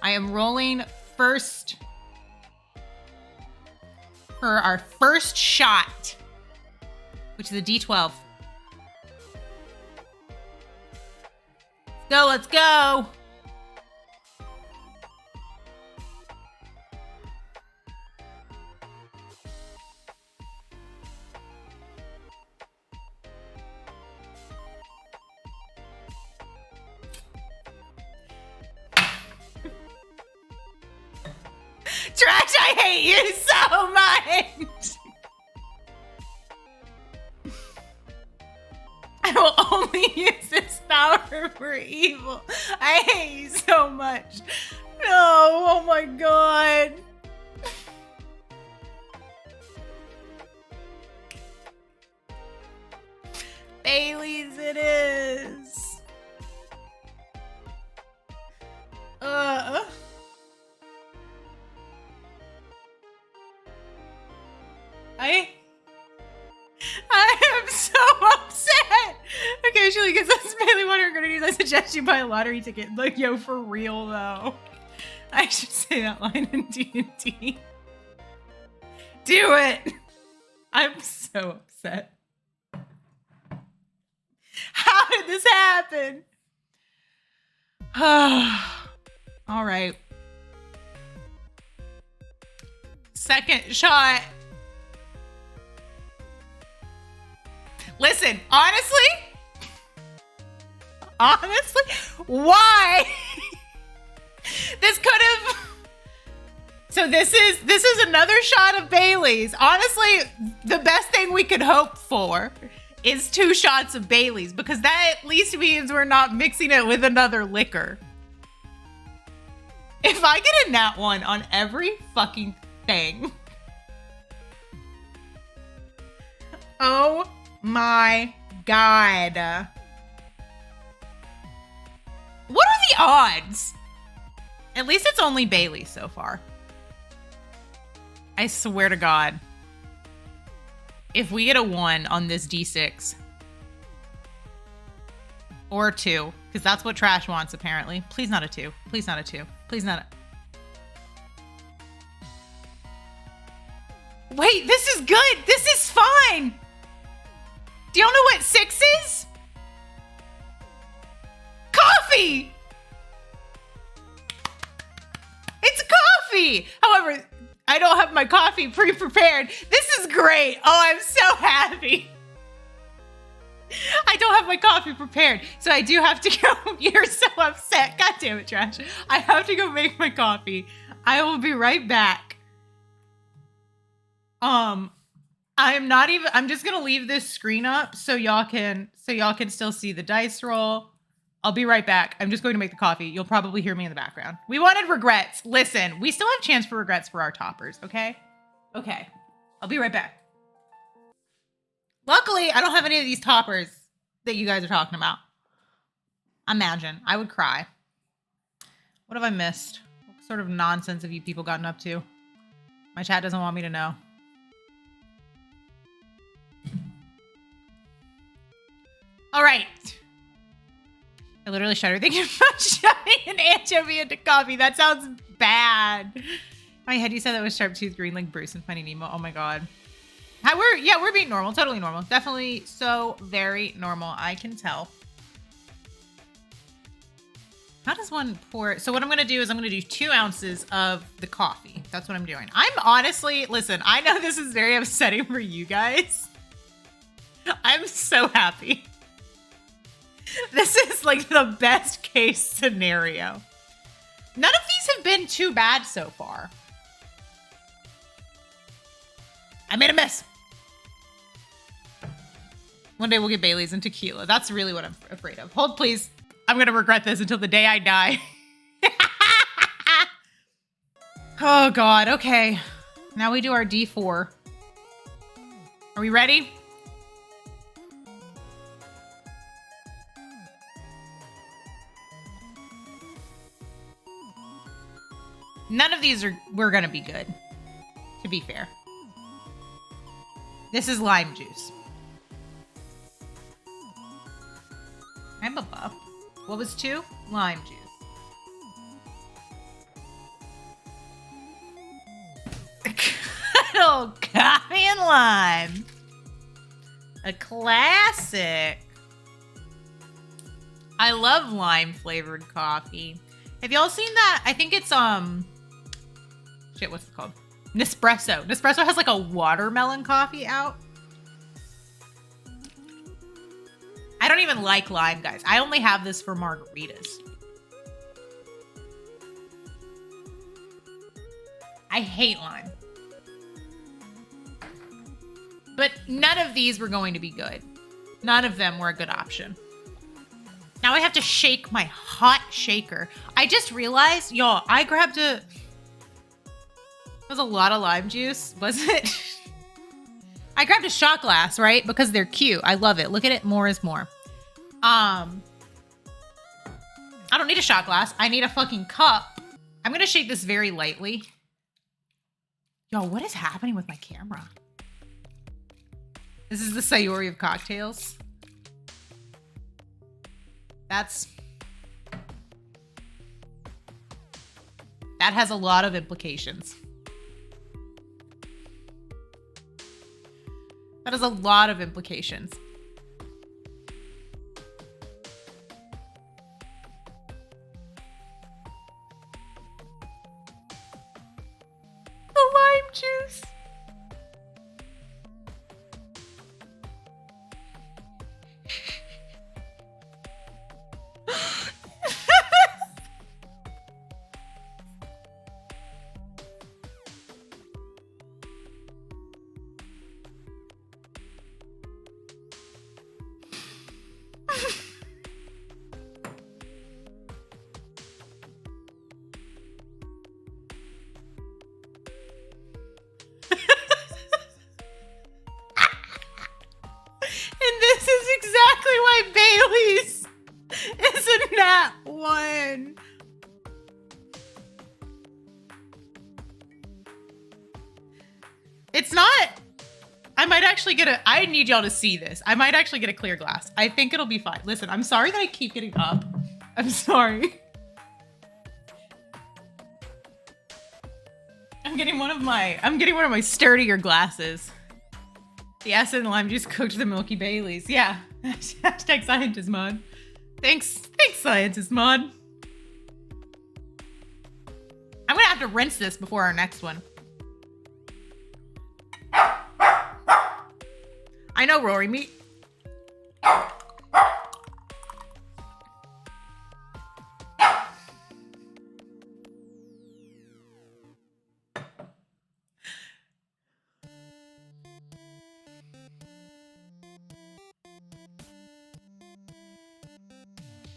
I am rolling first for our first shot, which is a D12. Let's go. Trash, I hate you so much. I will only use this power for evil. I hate you so much. No, oh my god. Bailey's it is. I am so upset. Occasionally gets us Bailey water grenades. I suggest you buy a lottery ticket. Like, yo, for real though. I should say that line in D&D. Do it. I'm so upset. How did this happen? All right. Second shot. Listen, honestly, why? This could have. So this is another shot of Bailey's. Honestly, the best thing we could hope for is 2 shots of Bailey's, because that at least means we're not mixing it with another liquor. If I get a nat 1 on every fucking thing. Oh my god. What are the odds? At least it's only Bailey so far. I swear to God. If we get a 1 on this D6. Or a 2. Because that's what Trash wants, apparently. Please not a 2. Please not a 2. Please not a... Wait, this is good. This is fine. Do y'all know what 6 is? Coffee! It's coffee! However, I don't have my coffee pre-prepared. This is great. Oh, I'm so happy. I don't have my coffee prepared, so I do have to go. You're so upset. God damn it, Trash. I have to go make my coffee. I will be right back. I'm just gonna leave this screen up so y'all can still see the dice roll. I'll be right back. I'm just going to make the coffee. You'll probably hear me in the background. We wanted regrets. Listen, we still have chance for regrets for our toppers, okay? Okay. I'll be right back. Luckily, I don't have any of these toppers that you guys are talking about. Imagine. I would cry. What have I missed? What sort of nonsense have you people gotten up to? My chat doesn't want me to know. All right. I literally shudder thinking about shoving an anchovy into coffee. That sounds bad. My head, you said that was sharp tooth green like Bruce and Finding Nemo. Oh my god. We're being normal. Totally normal. Definitely so very normal. I can tell. How does one pour? So what I'm going to do is I'm going to do 2 ounces of the coffee. That's what I'm doing. I'm honestly, listen, I know this is very upsetting for you guys. I'm so happy. This is like the best case scenario. None of these have been too bad so far. I made a mess. One day we'll get Bailey's and tequila. That's really what I'm afraid of. Hold, please. I'm going to regret this until the day I die. Oh, God. Okay. Now we do our D4. Are we ready? None of these we're going to be good, to be fair. This is lime juice. I'm a buff. What was 2? Lime juice. old coffee and lime. A classic. I love lime flavored coffee. Have y'all seen that? I think it's shit, what's it called? Nespresso. Nespresso has like a watermelon coffee out. I don't even like lime, guys. I only have this for margaritas. I hate lime. But none of these were going to be good. None of them were a good option. Now I have to shake my hot shaker. I just realized, y'all, I grabbed a... That was a lot of lime juice, was it? I grabbed a shot glass, right? Because they're cute. I love it. Look at it. More is more. I don't need a shot glass. I need a fucking cup. I'm going to shake this very lightly. Yo, what is happening with my camera? This is the Sayori of cocktails. That has a lot of implications. That has a lot of implications. The lime juice. Bailey's isn't that one? It's not. I might actually get I need y'all to see this. I might actually get a clear glass. I think it'll be fine. Listen, I'm sorry that I keep getting up. I'm sorry. I'm getting one of my sturdier glasses. The acid and lime juice cooked the Milky Baileys. Yeah. Hashtag scientist mod. Thanks, scientist mod. I'm gonna have to rinse this before our next one. I know, Rory. Me.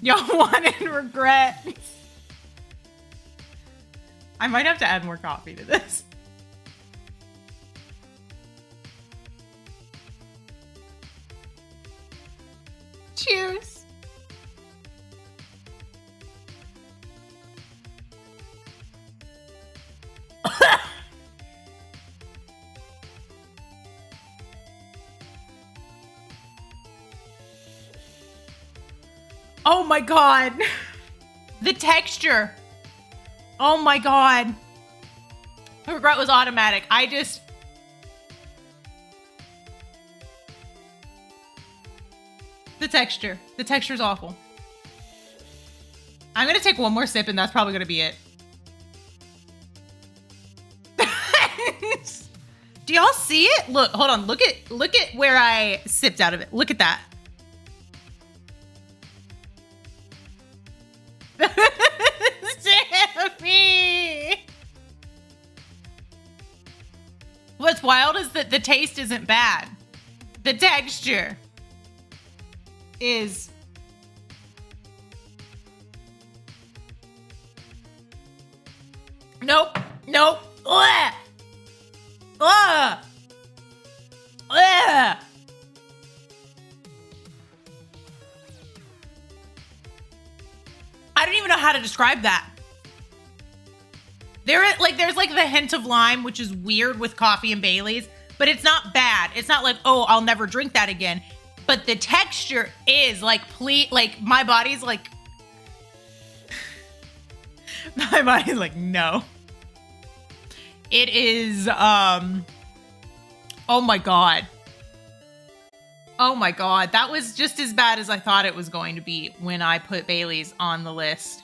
Y'all wanted regret. I might have to add more coffee to this. Cheers. Oh my God. The texture. Oh my God. The regret was automatic. The texture. The texture's awful. I'm gonna take one more sip and that's probably gonna be it. Do y'all see it? Look, hold on. Look at where I sipped out of it. Look at that. Sammy! What's wild is that the taste isn't bad. The texture is... Nope. Nope. Ugh. Ugh. Ugh. I don't even know how to describe that. There's like the hint of lime, which is weird with coffee and Bailey's, but it's not bad. It's not like, oh, I'll never drink that again. But the texture is like, my body's like, my body's like, no. It is, Oh my god. Oh my god. That was just as bad as I thought it was going to be when I put Bailey's on the list.